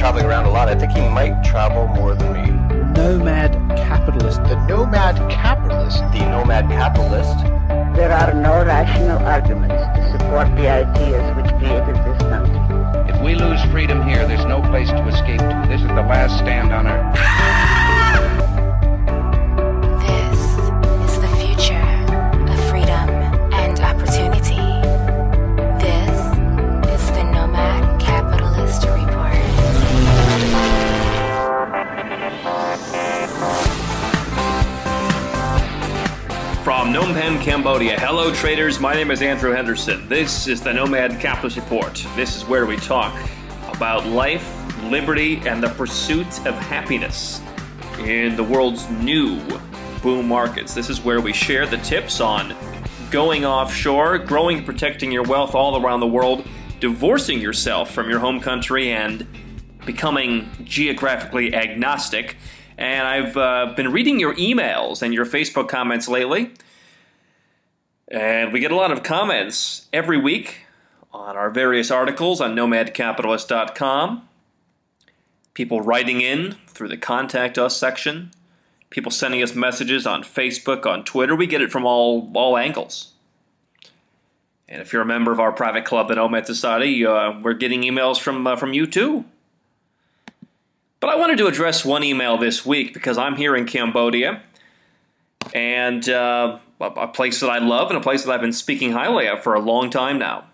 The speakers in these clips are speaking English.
traveling around a lot. I think he might travel more than me. Nomad Capitalist. The Nomad Capitalist. The Nomad Capitalist. There are no rational arguments to support the ideas which created this country. If we lose freedom here, there's no place to escape to. This is the last stand on earth. This is the future of freedom and opportunity. This is the Nomad Capitalist Report. From Phnom, Cambodia. Hello, traders. My name is Andrew Henderson. This is the Nomad Capitalist Report. This is where we talk about life, liberty, and the pursuit of happiness in the world's new boom markets. This is where we share the tips on going offshore, growing and protecting your wealth all around the world, divorcing yourself from your home country, and becoming geographically agnostic. And I've been reading your emails and your Facebook comments lately. And we get a lot of comments every week on our various articles on nomadcapitalist.com. People writing in through the Contact Us section. People sending us messages on Facebook, on Twitter. We get it from all angles. And if you're a member of our private club, the Nomad Society, we're getting emails from you too. But I wanted to address one email this week because I'm here in Cambodia, and a place that I love and a place that I've been speaking highly of for a long time now.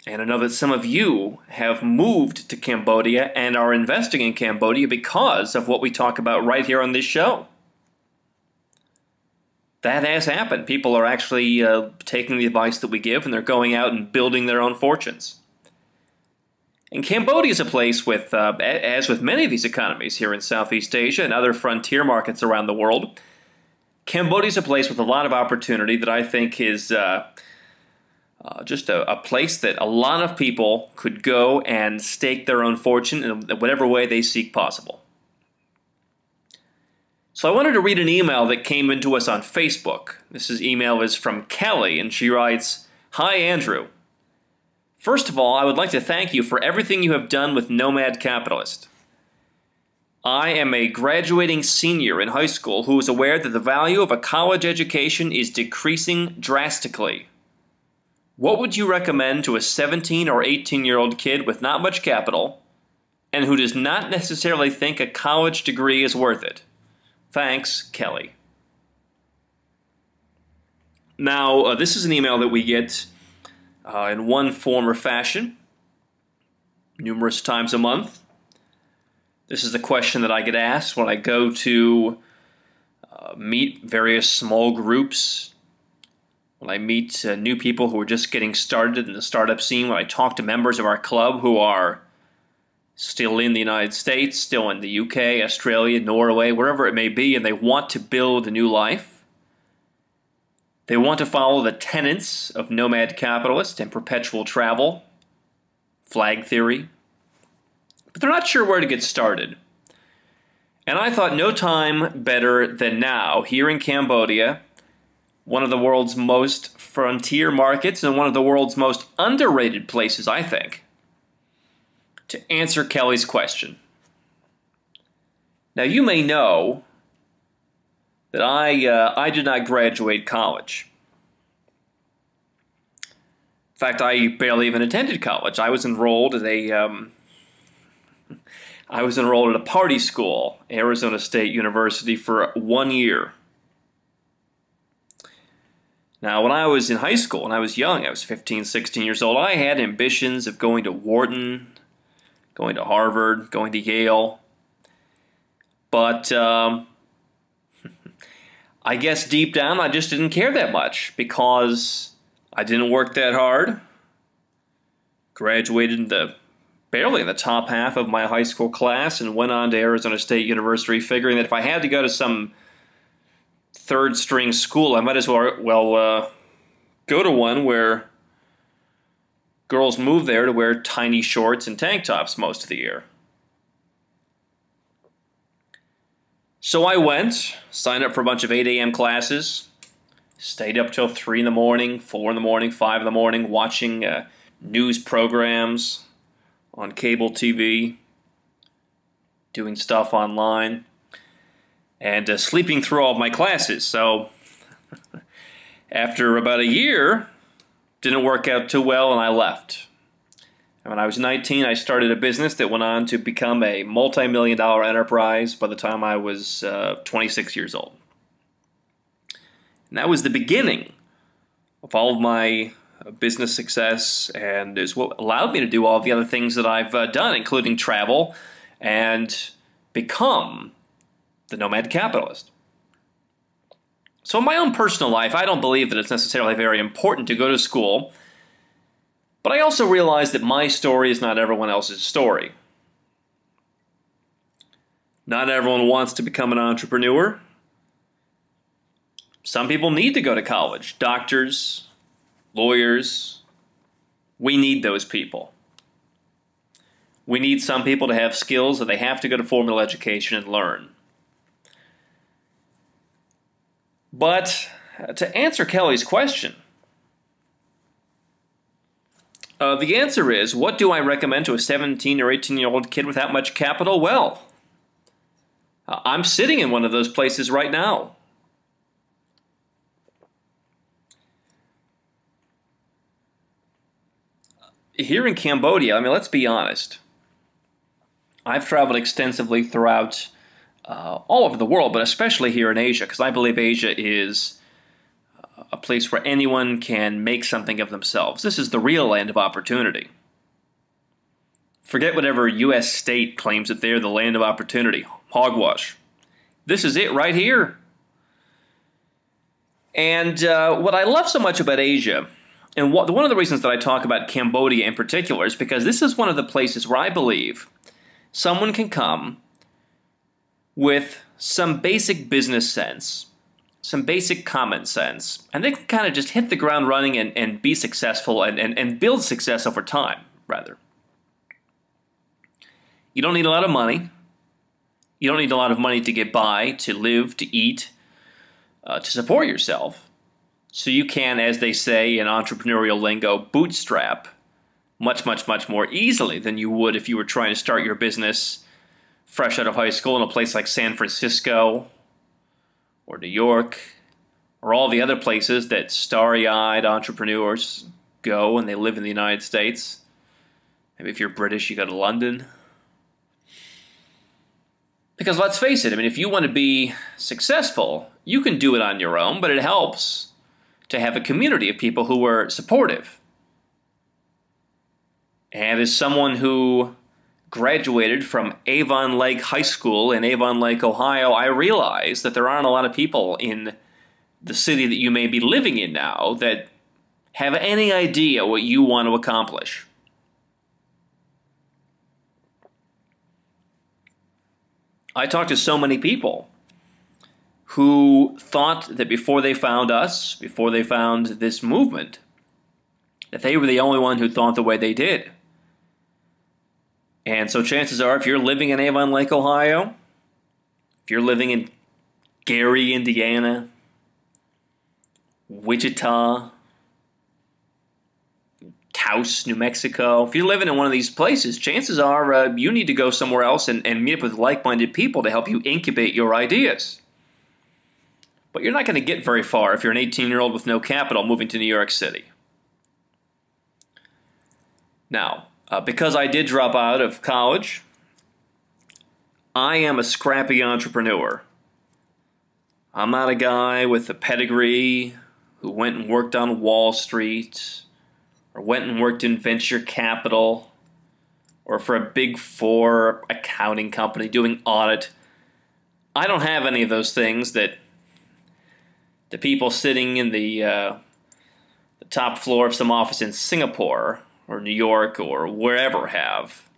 And I know that some of you have moved to Cambodia and are investing in Cambodia because of what we talk about right here on this show. That has happened. People are actually taking the advice that we give, and they're going out and building their own fortunes. And Cambodia is a place with, as with many of these economies here in Southeast Asia and other frontier markets around the world, Cambodia is a place with a lot of opportunity that I think is just a place that a lot of people could go and stake their own fortune in whatever way they seek possible. So I wanted to read an email that came into us on Facebook. This email is from Kelly, and she writes, "Hi, Andrew. First of all, I would like to thank you for everything you have done with Nomad Capitalist. I am a graduating senior in high school who is aware that the value of a college education is decreasing drastically. What would you recommend to a 17 or 18-year-old kid with not much capital and who does not necessarily think a college degree is worth it? Thanks, Kelly." Now, this is an email that we get in one form or fashion, numerous times a month. This is a question that I get asked when I go to meet various small groups, when I meet new people who are just getting started in the startup scene, when I talk to members of our club who are still in the United States, still in the UK, Australia, Norway, wherever it may be, and they want to build a new life. They want to follow the tenets of Nomad Capitalist and perpetual travel, flag theory, but they're not sure where to get started. And I thought no time better than now, here in Cambodia, one of the world's most frontier markets and one of the world's most underrated places, I think, to answer Kelly's question. Now, you may know that I did not graduate college. In fact, I barely even attended college. I was enrolled at a party school, Arizona State University, for 1 year. Now, when I was in high school, when I was young, I was 15, 16 years old, I had ambitions of going to Wharton, going to Harvard, going to Yale. But I guess deep down I just didn't care that much because I didn't work that hard. Graduated barely in the top half of my high school class and went on to Arizona State University figuring that if I had to go to some third string school, I might as well go to one where girls move there to wear tiny shorts and tank tops most of the year. So I went, signed up for a bunch of 8 a.m. classes, stayed up till 3 in the morning, 4 in the morning, 5 in the morning, watching news programs on cable TV, doing stuff online, and sleeping through all of my classes. So after about a year, didn't work out too well, and I left. And when I was 19, I started a business that went on to become a multi-million-dollar enterprise by the time I was 26 years old. And that was the beginning of all of my business success, and is what allowed me to do all the other things that I've done, including travel and become the Nomad Capitalist. So in my own personal life, I don't believe that it's necessarily very important to go to school, but I also realize that my story is not everyone else's story. Not everyone wants to become an entrepreneur. Some people need to go to college. Doctors, lawyers, we need those people. We need some people to have skills that they have to go to formal education and learn. But to answer Kelly's question, the answer is, what do I recommend to a 17 or 18-year-old kid without much capital? Well, I'm sitting in one of those places right now. Here in Cambodia, I mean, let's be honest. I've traveled extensively throughout all over the world, but especially here in Asia, because I believe Asia is a place where anyone can make something of themselves. This is the real land of opportunity. Forget whatever U.S. state claims that they're the land of opportunity. Hogwash. This is it right here. And what I love so much about Asia, and one of the reasons that I talk about Cambodia in particular, is because this is one of the places where I believe someone can come with some basic business sense, some basic common sense, and they can kind of just hit the ground running and be successful and build success over time, rather. You don't need a lot of money. You don't need a lot of money to get by, to live, to eat, to support yourself. So you can, as they say in entrepreneurial lingo, bootstrap much, much, much more easily than you would if you were trying to start your business fresh out of high school in a place like San Francisco or New York or all the other places that starry-eyed entrepreneurs go when they live in the United States. Maybe if you're British, you go to London. Because let's face it, I mean, if you want to be successful, you can do it on your own, but it helps to have a community of people who are supportive. And as someone who graduated from Avon Lake High School in Avon Lake, Ohio, I realize that there aren't a lot of people in the city that you may be living in now that have any idea what you want to accomplish. I talked to so many people who thought that before they found us, before they found this movement, that they were the only one who thought the way they did. And so chances are, if you're living in Avon Lake, Ohio, if you're living in Gary, Indiana, Wichita, Taos, New Mexico, if you're living in one of these places, chances are you need to go somewhere else and meet up with like-minded people to help you incubate your ideas. But you're not going to get very far if you're an 18-year-old with no capital moving to New York City. Now, because I did drop out of college, I am a scrappy entrepreneur. I'm not a guy with a pedigree who went and worked on Wall Street, or went and worked in venture capital, or for a Big Four accounting company doing audit. I don't have any of those things that the people sitting in the top floor of some office in Singapore or New York or wherever have.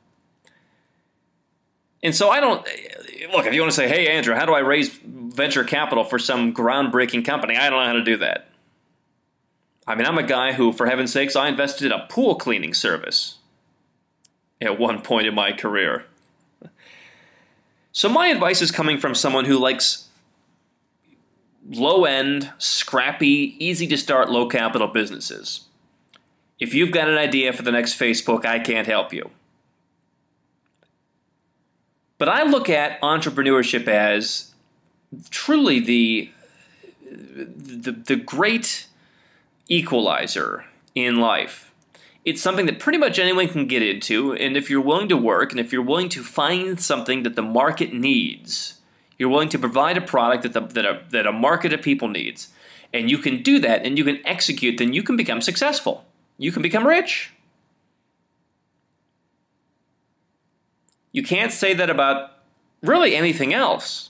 And so I don't, look, if you want to say, hey, Andrew, how do I raise venture capital for some groundbreaking company? I don't know how to do that. I mean, I'm a guy who, for heaven's sakes, I invested in a pool cleaning service at one point in my career. So my advice is coming from someone who likes low-end, scrappy, easy-to-start, low-capital businesses. If you've got an idea for the next Facebook, I can't help you. But I look at entrepreneurship as truly the great equalizer in life. It's something that pretty much anyone can get into, and if you're willing to work, and if you're willing to find something that the market needs, you're willing to provide a product that a market of people needs, and you can do that, and you can execute, then you can become successful. You can become rich. You can't say that about really anything else.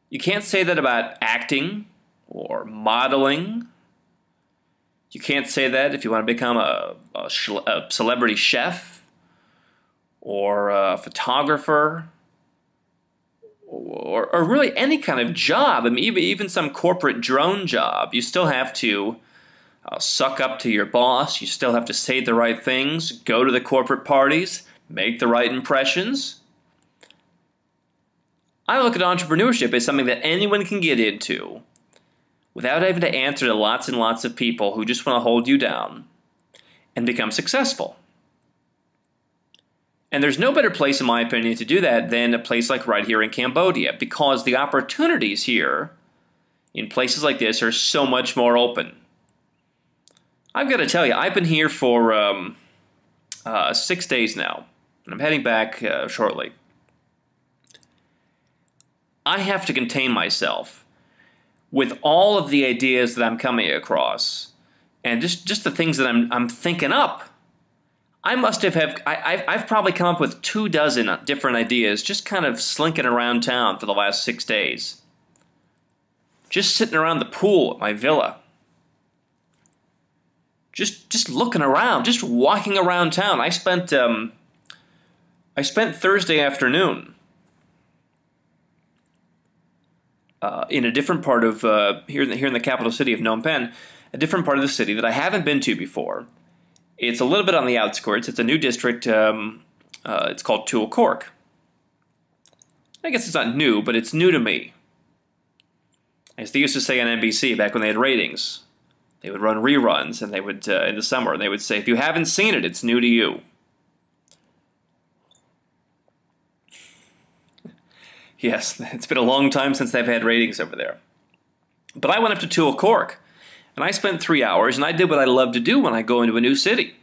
You can't say that about acting or modeling. You can't say that if you want to become a celebrity chef or a photographer or really any kind of job. I mean, even some corporate drone job. You still have to suck up to your boss. You still have to say the right things, go to the corporate parties, make the right impressions. I look at entrepreneurship as something that anyone can get into without having to answer to lots and lots of people who just want to hold you down and become successful. And there's no better place, in my opinion, to do that than a place like right here in Cambodia, because the opportunities here in places like this are so much more open. I've got to tell you, I've been here for 6 days now, and I'm heading back shortly. I have to contain myself with all of the ideas that I'm coming across, and just the things that I'm thinking up. I've probably come up with 24 different ideas just kind of slinking around town for the last 6 days. Just sitting around the pool at my villa. Just looking around, just walking around town. I spent Thursday afternoon in a different part of here in the capital city of Phnom Penh, a different part of the city that I haven't been to before. It's a little bit on the outskirts. It's a new district. It's called Tul Cork. I guess it's not new, but it's new to me. As they used to say on NBC back when they had ratings, they would run reruns, and they would in the summer, and they would say, "If you haven't seen it, it's new to you." Yes, it's been a long time since they've had ratings over there. But I went up to Tul Cork, and I spent 3 hours, and I did what I love to do when I go into a new city.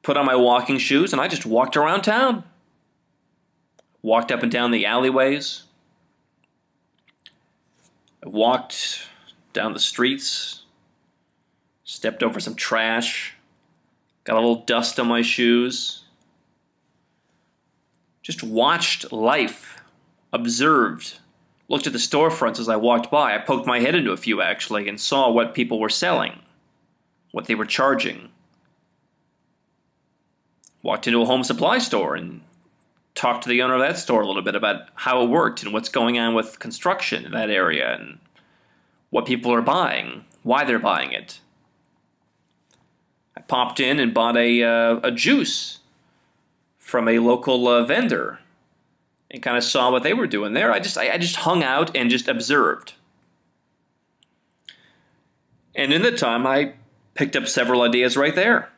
Put on my walking shoes, and I just walked around town. Walked up and down the alleyways. I walked down the streets, stepped over some trash, got a little dust on my shoes. Just watched life, observed, looked at the storefronts as I walked by. I poked my head into a few, actually, and saw what people were selling, what they were charging. Walked into a home supply store and talked to the owner of that store a little bit about how it worked and what's going on with construction in that area and what people are buying, why they're buying it. I popped in and bought a juice from a local vendor and kind of saw what they were doing there. I just hung out and just observed. And in that time, I picked up several ideas right there.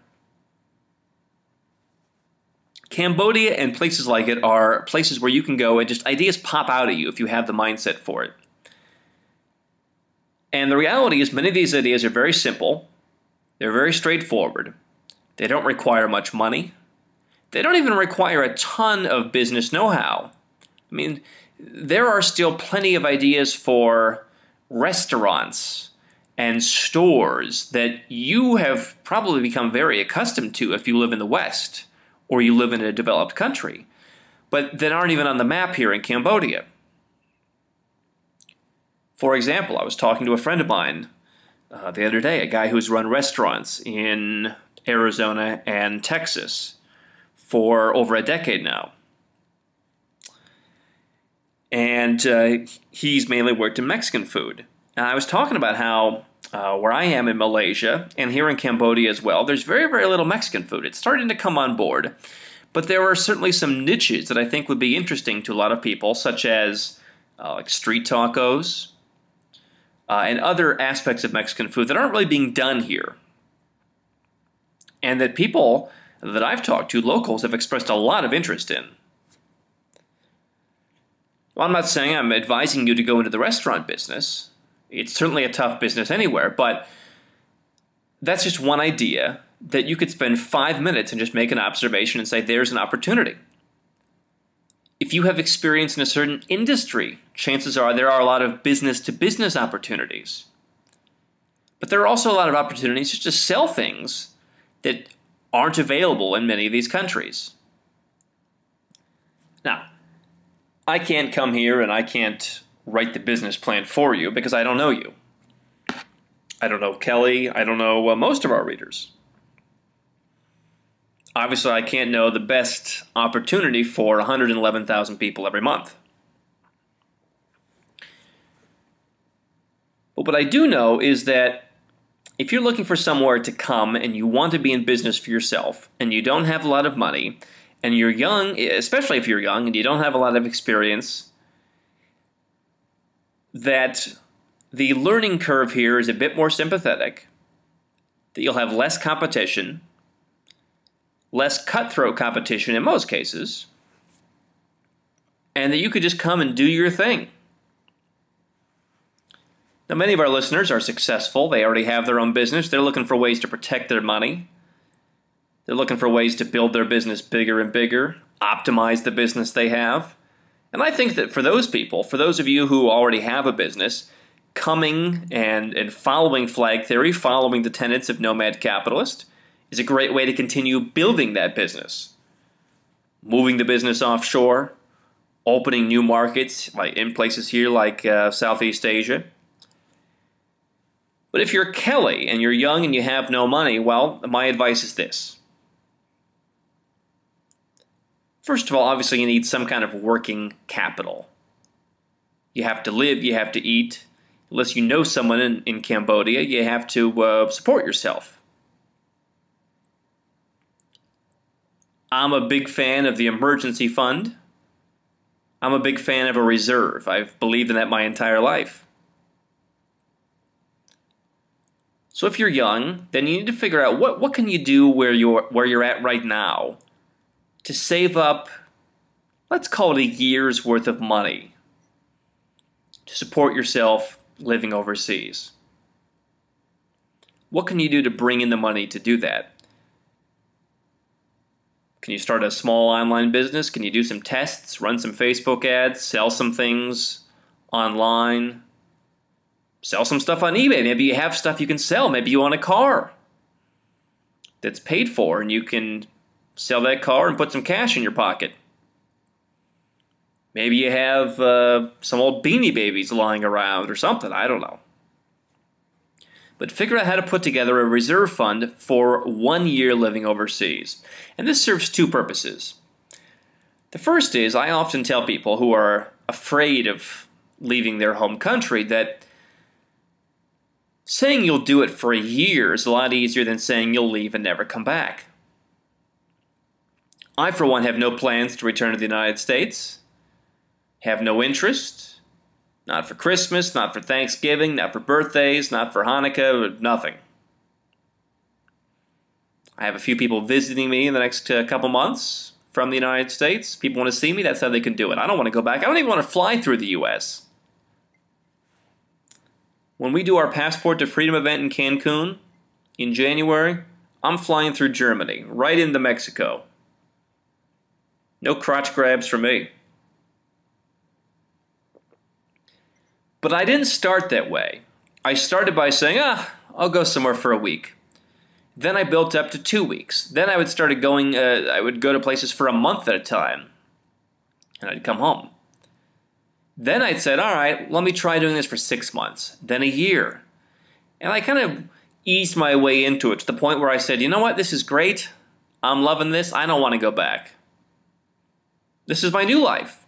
Cambodia and places like it are places where you can go and just ideas pop out at you if you have the mindset for it. And the reality is many of these ideas are very simple. They're very straightforward. They don't require much money. They don't even require a ton of business know-how. I mean, there are still plenty of ideas for restaurants and stores that you have probably become very accustomed to if you live in the West or you live in a developed country, but that aren't even on the map here in Cambodia. For example, I was talking to a friend of mine the other day, a guy who's run restaurants in Arizona and Texas for over a decade now. And he's mainly worked in Mexican food. And I was talking about how where I am in Malaysia, and here in Cambodia as well, there's very, very little Mexican food. It's starting to come on board. But there are certainly some niches that I think would be interesting to a lot of people, such as like street tacos and other aspects of Mexican food that aren't really being done here. And that people that I've talked to, locals have expressed a lot of interest in. Well, I'm not saying I'm advising you to go into the restaurant business. It's certainly a tough business anywhere, but that's just one idea that you could spend 5 minutes and just make an observation and say, there's an opportunity. If you have experience in a certain industry, chances are there are a lot of business-to-business opportunities. But there are also a lot of opportunities just to sell things that aren't available in many of these countries. Now, I can't come here and I can't write the business plan for you because I don't know you. I don't know Kelly. I don't know most of our readers. Obviously, I can't know the best opportunity for 111,000 people every month. But what I do know is that if you're looking for somewhere to come and you want to be in business for yourself and you don't have a lot of money and you're young, especially if you're young and you don't have a lot of experience, that the learning curve here is a bit more sympathetic, that you'll have less competition, less cutthroat competition in most cases, and that you could just come and do your thing. Now, many of our listeners are successful. They already have their own business. They're looking for ways to protect their money. They're looking for ways to build their business bigger and bigger, optimize the business they have. And I think that for those people, for those of you who already have a business, coming and following flag theory, following the tenets of Nomad Capitalist, is a great way to continue building that business. Moving the business offshore, opening new markets like in places here like Southeast Asia. But if you're Kelly and you're young and you have no money, well, my advice is this. First of all, obviously you need some kind of working capital. You have to live, you have to eat. Unless you know someone in Cambodia, you have to support yourself. I'm a big fan of the emergency fund. I'm a big fan of a reserve. I've believed in that my entire life. So if you're young, then you need to figure out what can you do where you're at right now to save up, let's call it a year's worth of money to support yourself living overseas. What can you do to bring in the money to do that? Can you start a small online business? Can you do some tests, run some Facebook ads, sell some things online? Sell some stuff on eBay. Maybe you have stuff you can sell. Maybe you own a car that's paid for and you can sell that car and put some cash in your pocket. Maybe you have some old Beanie Babies lying around or something. I don't know. But figure out how to put together a reserve fund for 1 year living overseas. And this serves two purposes. The first is I often tell people who are afraid of leaving their home country that saying you'll do it for a year is a lot easier than saying you'll leave and never come back. I, for one, have no plans to return to the United States, have no interest, not for Christmas, not for Thanksgiving, not for birthdays, not for Hanukkah, nothing. I have a few people visiting me in the next couple months from the United States. People want to see me, that's how they can do it. I don't want to go back. I don't even want to fly through the U.S. When we do our Passport to Freedom event in Cancun in January, I'm flying through Germany, right into Mexico. No crotch grabs for me. But I didn't start that way. I started by saying, I'll go somewhere for a week. Then I built up to 2 weeks. Then I would I would go to places for a month at a time. And I'd come home. Then I'd said, all right, let me try doing this for 6 months, then a year. And I kind of eased my way into it to the point where I said, you know what, this is great. I'm loving this. I don't want to go back. This is my new life.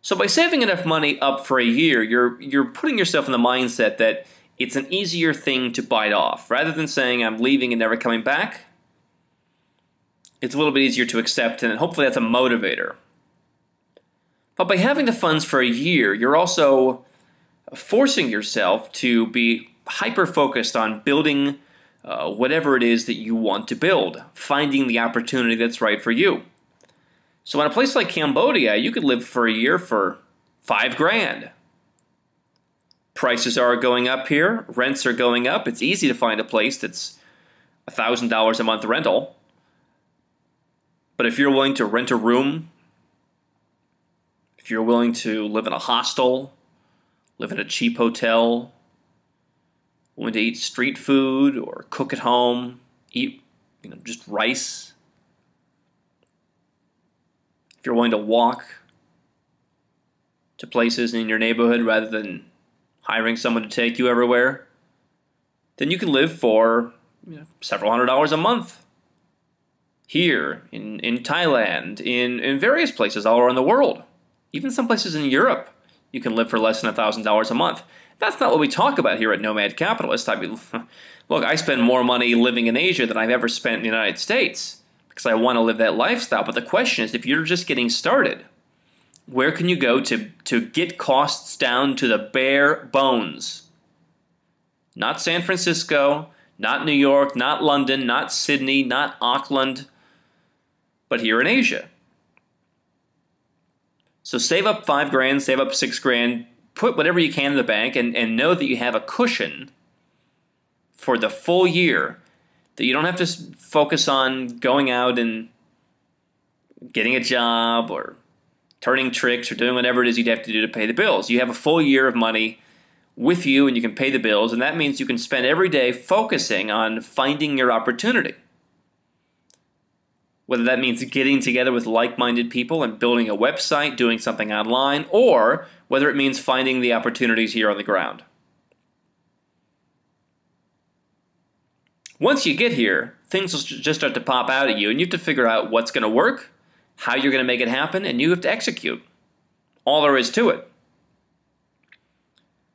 So by saving enough money up for a year, you're putting yourself in the mindset that it's an easier thing to bite off. Rather than saying I'm leaving and never coming back, it's a little bit easier to accept, and hopefully that's a motivator. But by having the funds for a year, you're also forcing yourself to be hyper-focused on building whatever it is that you want to build, finding the opportunity that's right for you. So in a place like Cambodia, you could live for a year for $5,000. Prices are going up here. Rents are going up. It's easy to find a place that's $1,000 a month rental. But if you're willing to rent a room, if you're willing to live in a hostel, live in a cheap hotel, willing to eat street food or cook at home, eat just rice, if you're willing to walk to places in your neighborhood rather than hiring someone to take you everywhere, then you can live for several $100s a month. Here, in Thailand, in various places all around the world. Even some places in Europe, you can live for less than $1,000 a month. That's not what we talk about here at Nomad Capitalist. I mean, look, I spend more money living in Asia than I've ever spent in the United States because I want to live that lifestyle. But the question is, if you're just getting started, where can you go to get costs down to the bare bones? Not San Francisco, not New York, not London, not Sydney, not Auckland, but here in Asia. So save up $5,000, save up $6,000, put whatever you can in the bank, and know that you have a cushion for the full year, that you don't have to focus on going out and getting a job or turning tricks or doing whatever it is you'd have to do to pay the bills. You have a full year of money with you and you can pay the bills, and that means you can spend every day focusing on finding your opportunity. Whether that means getting together with like-minded people and building a website, doing something online, or whether it means finding the opportunities here on the ground. Once you get here, things will just start to pop out at you, and you have to figure out what's going to work, how you're going to make it happen, and you have to execute. All there is to it.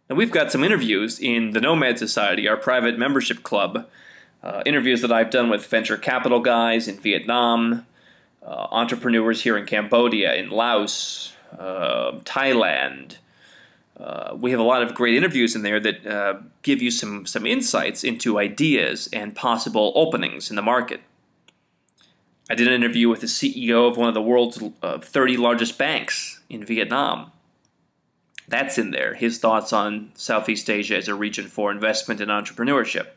And we've got some interviews in the Nomad Society, our private membership club, interviews that I've done with venture capital guys in Vietnam, entrepreneurs here in Cambodia, in Laos, Thailand. We have a lot of great interviews in there that give you some insights into ideas and possible openings in the market. I did an interview with the CEO of one of the world's 30 largest banks in Vietnam. That's in there, his thoughts on Southeast Asia as a region for investment and entrepreneurship.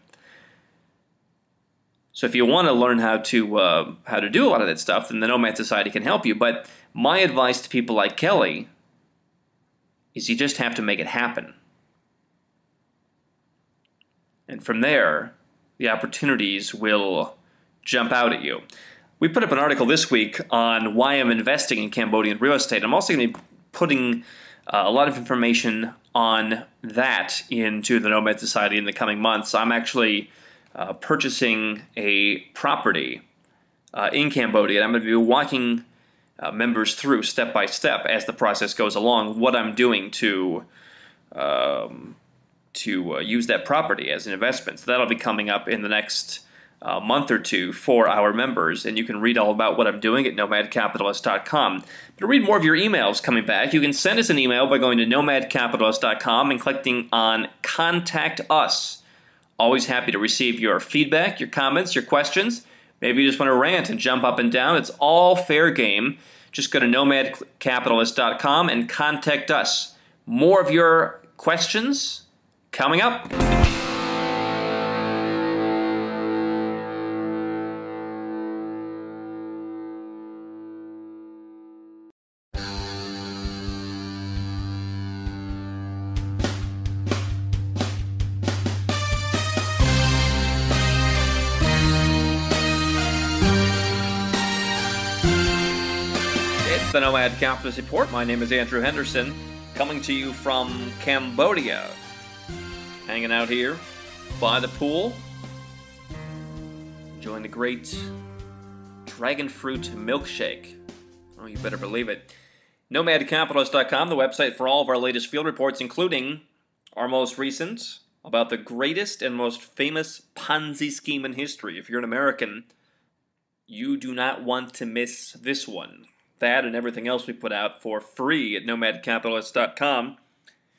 So if you want to learn how to do a lot of that stuff, then the Nomad Society can help you. But my advice to people like Kelly is you just have to make it happen. And from there, the opportunities will jump out at you. We put up an article this week on why I'm investing in Cambodian real estate. I'm also going to be putting a lot of information on that into the Nomad Society in the coming months. I'm actually purchasing a property in Cambodia, and I'm going to be walking members through step by step as the process goes along what I'm doing to use that property as an investment. So that'll be coming up in the next month or two for our members, and you can read all about what I'm doing at nomadcapitalist.com. To read more of your emails coming back, you can send us an email by going to nomadcapitalist.com and clicking on Contact Us. Always happy to receive your feedback, your comments, your questions. Maybe you just want to rant and jump up and down. It's all fair game. Just go to nomadcapitalist.com and contact us. More of your questions coming up. The Nomad Capitalist Report. My name is Andrew Henderson, coming to you from Cambodia. Hanging out here by the pool, enjoying the great dragon fruit milkshake. Oh, you better believe it. NomadCapitalist.com, the website for all of our latest field reports, including our most recent about the greatest and most famous Ponzi scheme in history. If you're an American, you do not want to miss this one. That and everything else we put out for free at nomadcapitalist.com.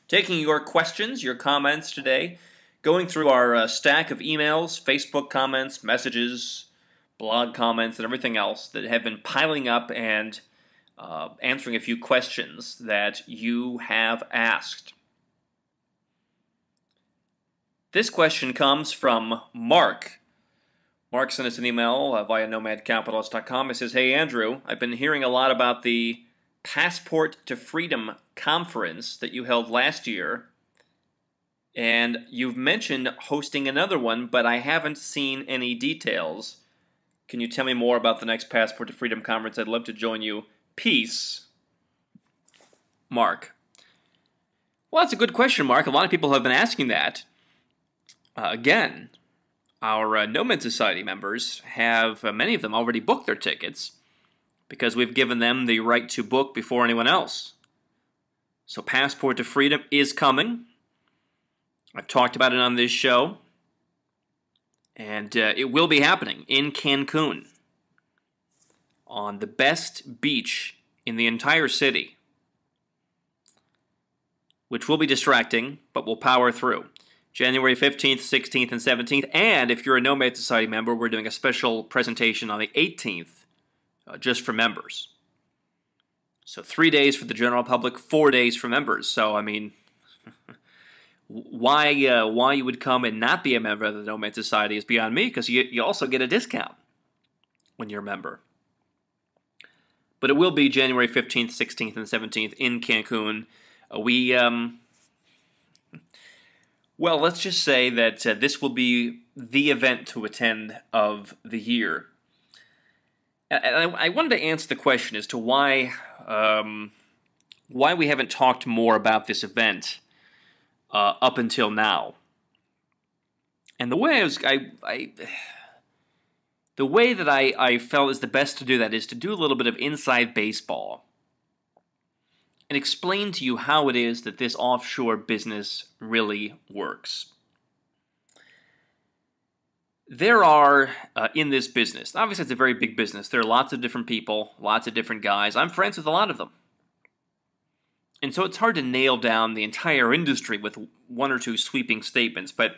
Taking your questions, your comments today, going through our stack of emails, Facebook comments, messages, blog comments, and everything else that have been piling up, and answering a few questions that you have asked. This question comes from Mark. Mark sent us an email via nomadcapitalist.com. It says, "Hey Andrew, I've been hearing a lot about the Passport to Freedom conference that you held last year, and you've mentioned hosting another one, but I haven't seen any details. Can you tell me more about the next Passport to Freedom conference? I'd love to join you. Peace." Mark. Well, that's a good question, Mark. A lot of people have been asking that. Again, our Nomad Society members have, many of them, already booked their tickets because we've given them the right to book before anyone else. So Passport to Freedom is coming. I've talked about it on this show. And it will be happening in Cancun, on the best beach in the entire city, which will be distracting, but we'll power through. January 15th, 16th, and 17th. And if you're a Nomad Society member, we're doing a special presentation on the 18th, just for members. So 3 days for the general public, 4 days for members. So, I mean, why you would come and not be a member of the Nomad Society is beyond me, because you also get a discount when you're a member. But it will be January 15th, 16th, and 17th in Cancun. Well, let's just say that this will be the event to attend of the year. And I wanted to answer the question as to why we haven't talked more about this event up until now. And the way that I felt is the best to do that is to do a little bit of inside baseball and explain to you how it is that this offshore business really works. There are, in this business, obviously it's a very big business, there are lots of different people, lots of different guys. I'm friends with a lot of them. And so it's hard to nail down the entire industry with one or two sweeping statements, but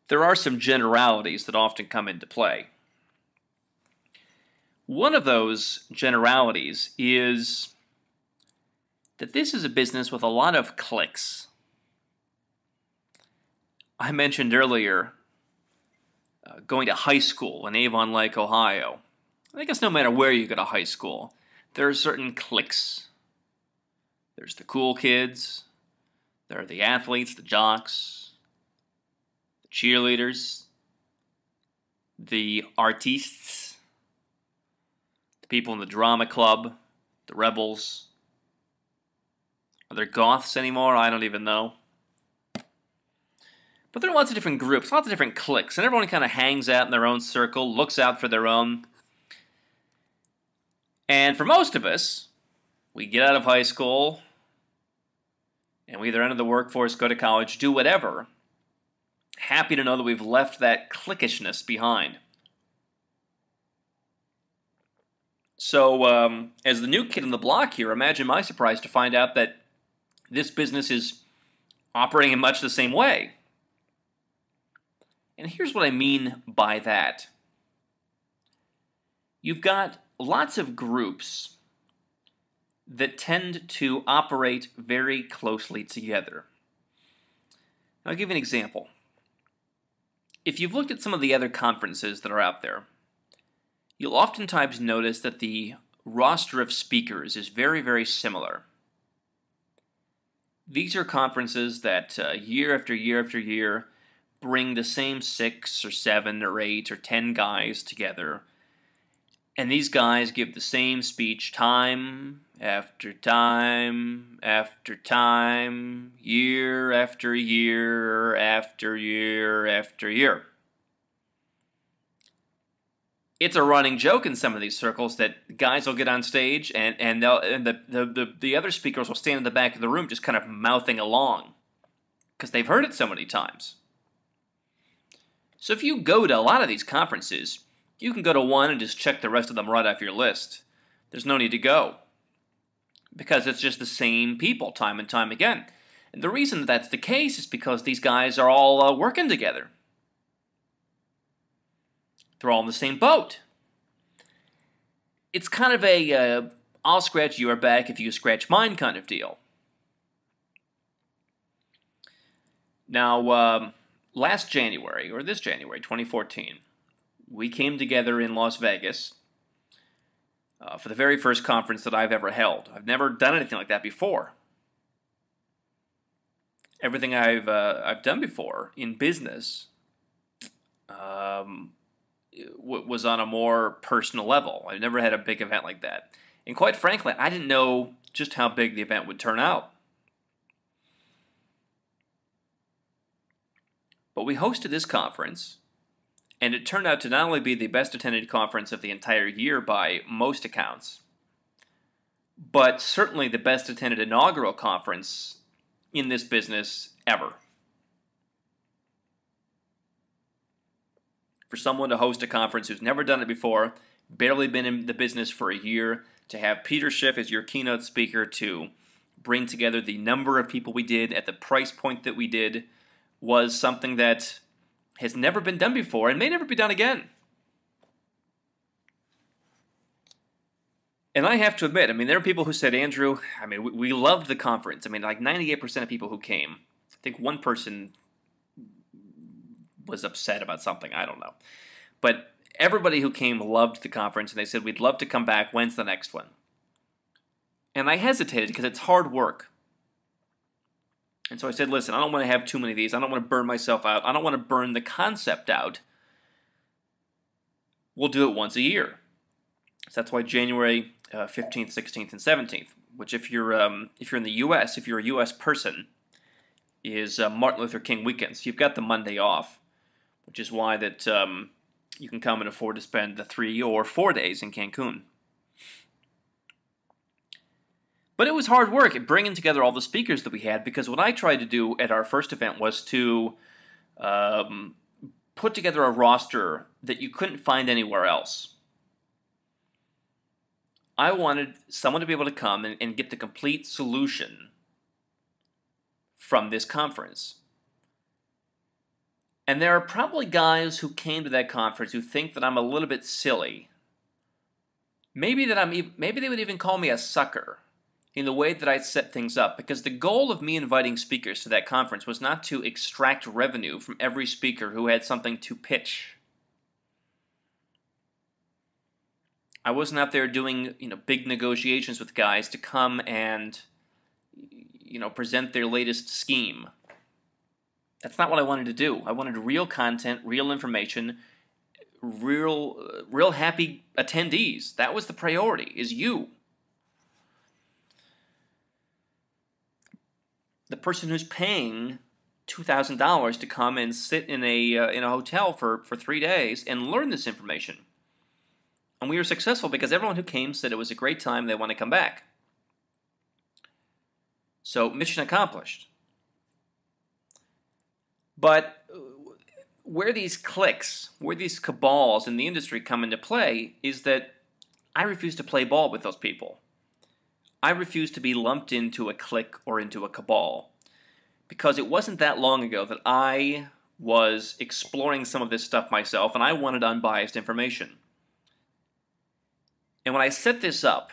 there are some generalities that often come into play. One of those generalities is that this is a business with a lot of cliques. I mentioned earlier going to high school in Avon Lake, Ohio. I guess no matter where you go to high school, there are certain cliques. There's the cool kids, there are the athletes, the jocks, the cheerleaders, the artistes, the people in the drama club, the rebels. Are there goths anymore? I don't even know. But there are lots of different groups, lots of different cliques, and everyone kind of hangs out in their own circle, looks out for their own. And for most of us, we get out of high school, and we either enter the workforce, go to college, do whatever, happy to know that we've left that cliquishness behind. So, as the new kid on the block here, imagine my surprise to find out that this business is operating in much the same way. And here's what I mean by that. You've got lots of groups that tend to operate very closely together. I'll give you an example. If you've looked at some of the other conferences that are out there, you'll oftentimes notice that the roster of speakers is very, very similar. These are conferences that year after year after year bring the same 6 or 7 or 8 or 10 guys together. And these guys give the same speech time after time after time, year after year after year after year. It's a running joke in some of these circles that guys will get on stage and the other speakers will stand in the back of the room just kind of mouthing along because they've heard it so many times. So if you go to a lot of these conferences, you can go to one and just check the rest of them right off your list. There's no need to go because it's just the same people time and time again. And the reason that's the case is because these guys are all working together. They're all in the same boat. It's kind of a I'll scratch your back if you scratch mine kind of deal. Now, last January, or this January, 2014, we came together in Las Vegas for the very first conference that I've ever held. I've never done anything like that before. Everything I've done before in business was on a more personal level. I've never had a big event like that. And quite frankly, I didn't know just how big the event would turn out. But we hosted this conference, and it turned out to not only be the best attended conference of the entire year by most accounts, but certainly the best attended inaugural conference in this business ever. For someone to host a conference who's never done it before, barely been in the business for a year, to have Peter Schiff as your keynote speaker, to bring together the number of people we did at the price point that we did, was something that has never been done before and may never be done again. And I have to admit, there are people who said, Andrew, we loved the conference. Like 98% of people who came. I think one person was upset about something, I don't know. But everybody who came loved the conference, and they said, we'd love to come back. When's the next one? And I hesitated because it's hard work. And so I said, listen, I don't want to have too many of these. I don't want to burn myself out. I don't want to burn the concept out. We'll do it once a year. So that's why January 15th, 16th, and 17th, which if you're in the U.S., if you're a U.S. person, is Martin Luther King weekend. So you've got the Monday off, which is why that you can come and afford to spend the 3 or 4 days in Cancun. But it was hard work at bringing together all the speakers that we had, because what I tried to do at our first event was to put together a roster that you couldn't find anywhere else. I wanted someone to be able to come and get the complete solution from this conference. And there are probably guys who came to that conference who think that I'm a little bit silly. Maybe they would even call me a sucker in the way that I set things up, because the goal of me inviting speakers to that conference was not to extract revenue from every speaker who had something to pitch. I wasn't out there doing, big negotiations with guys to come and, present their latest scheme. That's not what I wanted to do. I wanted real content, real information, real happy attendees. That was the priority, is you. The person who's paying $2,000 to come and sit in a hotel for 3 days and learn this information. And we were successful because everyone who came said it was a great time, they want to come back. So, mission accomplished. But where these cliques, where these cabals in the industry come into play is that I refuse to play ball with those people. I refuse to be lumped into a clique or into a cabal, because it wasn't that long ago that I was exploring some of this stuff myself, and I wanted unbiased information. And when I set this up,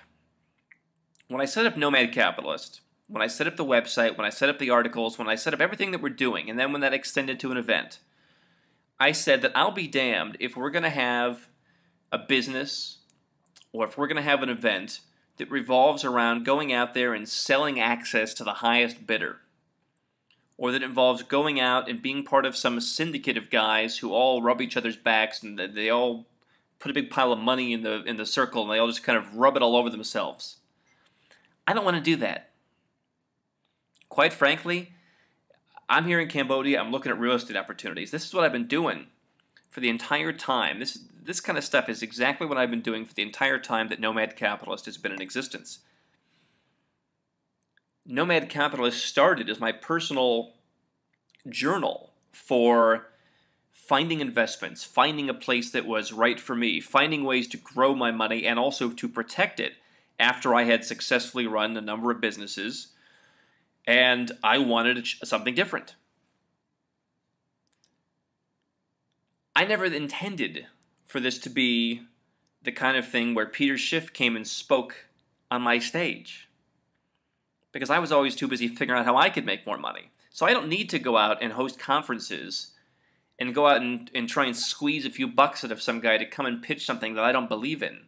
when I set up Nomad Capitalist, when I set up the website, when I set up the articles, when I set up everything that we're doing, and then when that extended to an event, I said that I'll be damned if we're going to have a business or if we're going to have an event that revolves around going out there and selling access to the highest bidder, or that involves going out and being part of some syndicate of guys who all rub each other's backs and they all put a big pile of money in the circle and they all just kind of rub it all over themselves. I don't want to do that. Quite frankly, I'm here in Cambodia, I'm looking at real estate opportunities. This is what I've been doing for the entire time. This kind of stuff is exactly what I've been doing for the entire time that Nomad Capitalist has been in existence. Nomad Capitalist started as my personal journal for finding investments, finding a place that was right for me, finding ways to grow my money and also to protect it after I had successfully run a number of businesses and I wanted something different. I never intended for this to be the kind of thing where Peter Schiff came and spoke on my stage, because I was always too busy figuring out how I could make more money. So I don't need to go out and host conferences and go out and try and squeeze a few bucks out of some guy to come and pitch something that I don't believe in.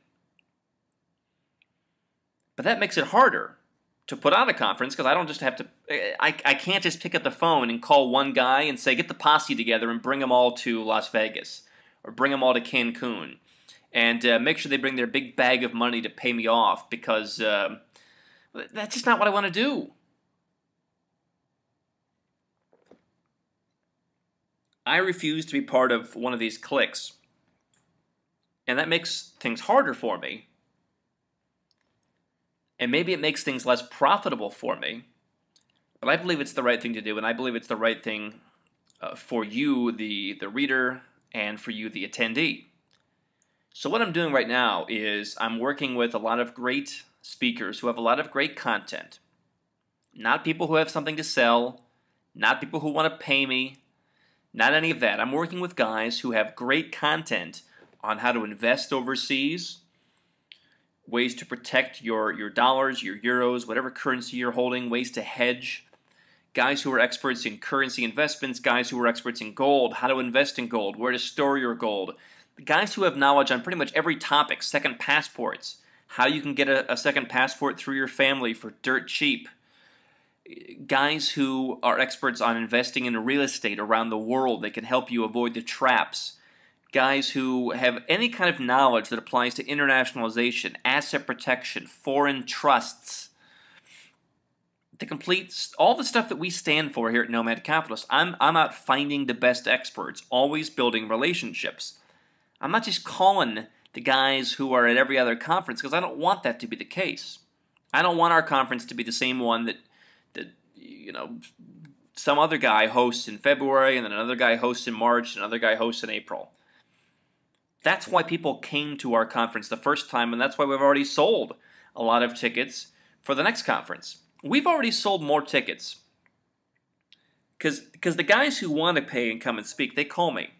But that makes it harder to put on a conference, because I don't just have to, I can't just pick up the phone and call one guy and say, get the posse together and bring them all to Las Vegas, or bring them all to Cancun, and make sure they bring their big bag of money to pay me off, because that's just not what I want to do. I refuse to be part of one of these cliques, and that makes things harder for me. And maybe it makes things less profitable for me, but I believe it's the right thing to do, and I believe it's the right thing for you, the reader, and for you, the attendee. So what I'm doing right now is I'm working with a lot of great speakers who have a lot of great content. Not people who have something to sell, not people who want to pay me, not any of that. I'm working with guys who have great content on how to invest overseas, ways to protect your dollars, your euros, whatever currency you're holding, ways to hedge, guys who are experts in currency investments, guys who are experts in gold, how to invest in gold, where to store your gold, guys who have knowledge on pretty much every topic, second passports, how you can get a second passport through your family for dirt cheap, guys who are experts on investing in real estate around the world that can help you avoid the traps, guys who have any kind of knowledge that applies to internationalization, asset protection, foreign trusts, to complete all the stuff that we stand for here at Nomad Capitalist. I'm out finding the best experts, always building relationships. I'm not just calling the guys who are at every other conference, because I don't want that to be the case. I don't want our conference to be the same one that some other guy hosts in February, and then another guy hosts in March, and another guy hosts in April. That's why people came to our conference the first time, and that's why we've already sold a lot of tickets for the next conference. We've already sold more tickets because the guys who want to pay and come and speak, they call me.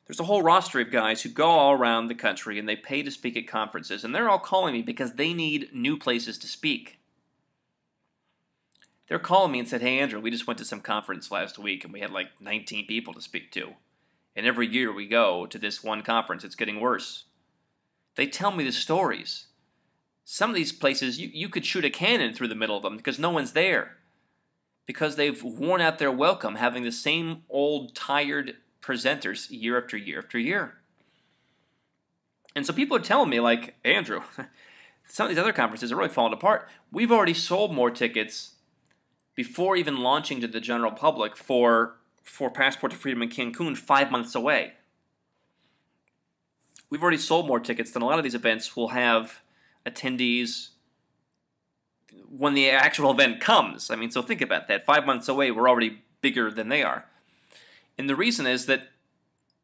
There's a whole roster of guys who go all around the country and they pay to speak at conferences, and they're all calling me because they need new places to speak. They're calling me and said, hey Andrew, we just went to some conference last week and we had like 19 people to speak to. And every year we go to this one conference, it's getting worse. They tell me the stories. Some of these places, you could shoot a cannon through the middle of them because no one's there. Because they've worn out their welcome having the same old, tired presenters year after year after year. And so people are telling me, like, hey, Andrew, some of these other conferences are really falling apart. We've already sold more tickets before even launching to the general public for Passport to Freedom in Cancun 5 months away. We've already sold more tickets than a lot of these events will have attendees when the actual event comes. I mean, so think about that. 5 months away, we're already bigger than they are. And the reason is that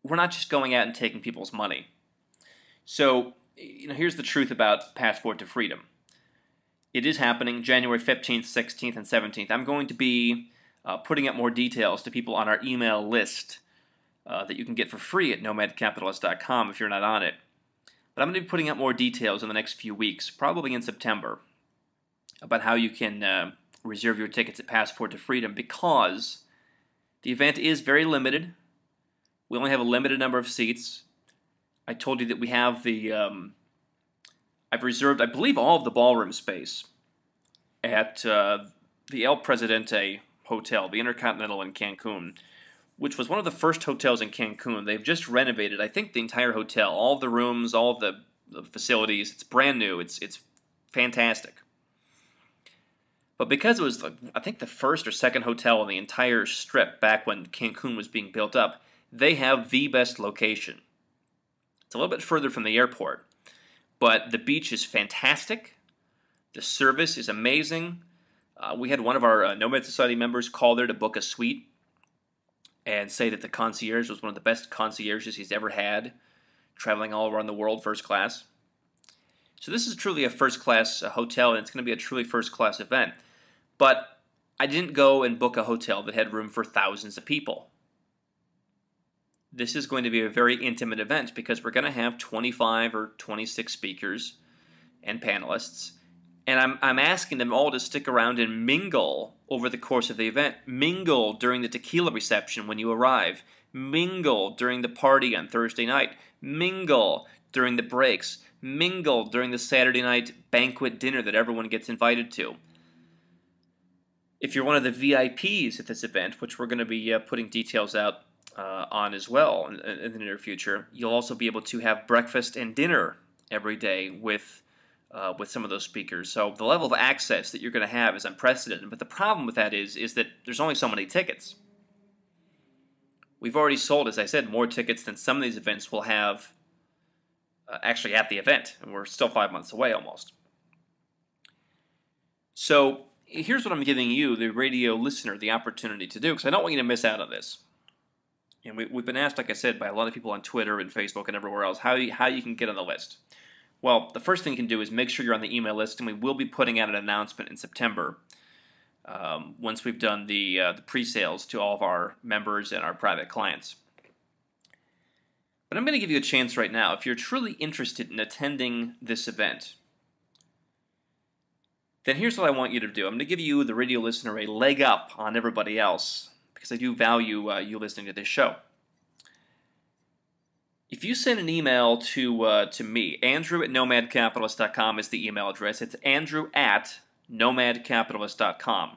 we're not just going out and taking people's money. So, here's the truth about Passport to Freedom. It is happening January 15th, 16th, and 17th. I'm going to be putting up more details to people on our email list that you can get for free at nomadcapitalist.com if you're not on it. But I'm going to be putting up more details in the next few weeks, probably in September, about how you can reserve your tickets at Passport to Freedom, because the event is very limited. We only have a limited number of seats. I told you that we have the... I've reserved, I believe, all of the ballroom space at the El Presidente Hotel, the Intercontinental in Cancun, which was one of the first hotels in Cancun. They've just renovated, I think, the entire hotel, all the rooms, all the facilities. It's brand new. It's fantastic. But because it was, I think, the first or second hotel on the entire strip back when Cancun was being built up, they have the best location. It's a little bit further from the airport, but the beach is fantastic. The service is amazing. We had one of our Nomad Society members call there to book a suite and say that the concierge was one of the best concierges he's ever had, traveling all around the world first class. So this is truly a first-class hotel, and it's going to be a truly first-class event. But I didn't go and book a hotel that had room for thousands of people. This is going to be a very intimate event because we're going to have 25 or 26 speakers and panelists, and I'm asking them all to stick around and mingle over the course of the event. Mingle during the tequila reception when you arrive. Mingle during the party on Thursday night. Mingle during the breaks. Mingle during the Saturday night banquet dinner that everyone gets invited to. If you're one of the VIPs at this event, which we're going to be putting details out on as well in the near future, you'll also be able to have breakfast and dinner every day with some of those speakers. So the level of access that you're going to have is unprecedented. But the problem with that is that there's only so many tickets. We've already sold, as I said, more tickets than some of these events will have actually at the event, and we're still 5 months away almost. So here's what I'm giving you, the radio listener, the opportunity to do, because I don't want you to miss out on this. And we've been asked, like I said, by a lot of people on Twitter and Facebook and everywhere else, how you can get on the list. Well, the first thing you can do is make sure you're on the email list, and we will be putting out an announcement in September once we've done the pre-sales to all of our members and our private clients. But I'm going to give you a chance right now. If you're truly interested in attending this event, then here's what I want you to do. I'm going to give you, the radio listener, a leg up on everybody else, because I do value you listening to this show. If you send an email to me, Andrew at nomadcapitalist.com is the email address. It's Andrew at nomadcapitalist.com.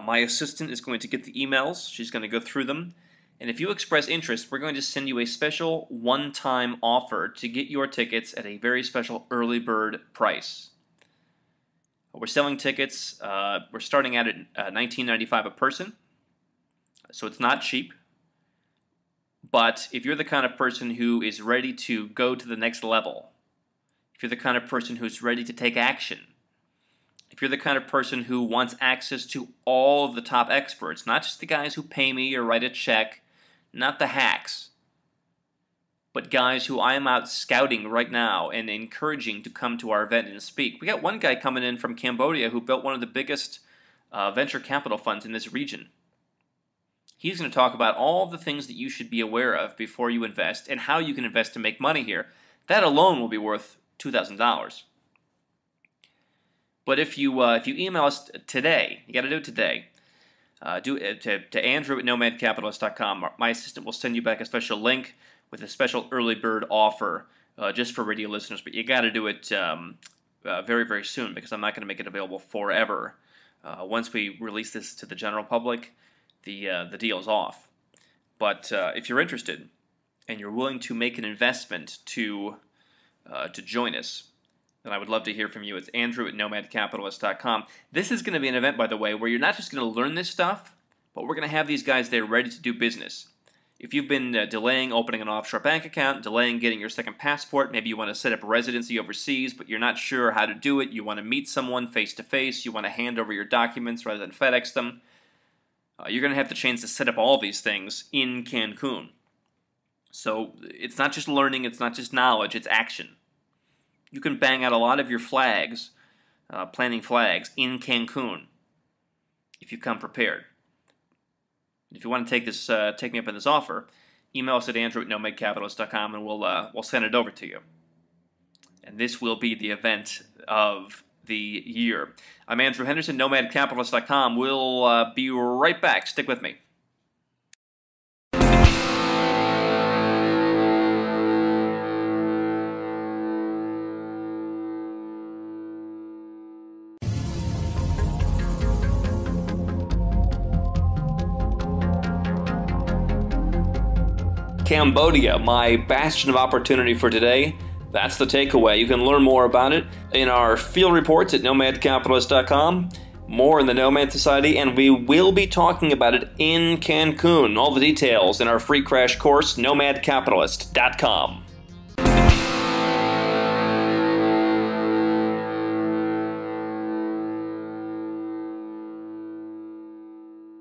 My assistant is going to get the emails. She's going to go through them. And if you express interest, we're going to send you a special one-time offer to get your tickets at a very special early bird price. We're selling tickets. We're starting out at $19.95 a person, so it's not cheap. But if you're the kind of person who is ready to go to the next level, if you're the kind of person who's ready to take action, if you're the kind of person who wants access to all of the top experts, not just the guys who pay me or write a check, not the hacks, but guys who I am out scouting right now and encouraging to come to our event and speak. We got one guy coming in from Cambodia who built one of the biggest venture capital funds in this region. He's going to talk about all the things that you should be aware of before you invest and how you can invest to make money here. That alone will be worth $2,000. But if you email us today, you got to do it today. To Andrew at nomadcapitalist.com. My assistant will send you back a special link with a special early bird offer just for radio listeners. But you got to do it very, very soon, because I'm not going to make it available forever. Once we release this to the general public, the deal's off. But if you're interested and you're willing to make an investment to join us, then I would love to hear from you. It's Andrew at nomadcapitalist.com. This is going to be an event, by the way, where you're not just going to learn this stuff, but we're going to have these guys there ready to do business. If you've been delaying opening an offshore bank account, delaying getting your second passport, maybe you want to set up residency overseas, but you're not sure how to do it, you want to meet someone face-to-face, you want to hand over your documents rather than FedEx them, you're going to have the chance to set up all these things in Cancun. So it's not just learning, it's not just knowledge, it's action. You can bang out a lot of your flags, planning flags, in Cancun if you come prepared. If you want to take me up on this offer, email us at Andrew at nomadcapitalist.com and we'll send it over to you. And this will be the event of the year. I'm Andrew Henderson, nomadcapitalist.com. We'll be right back. Stick with me. Cambodia, my bastion of opportunity for today. That's the takeaway. You can learn more about it in our field reports at nomadcapitalist.com, more in the Nomad Society, and we will be talking about it in Cancun. All the details in our free crash course, nomadcapitalist.com.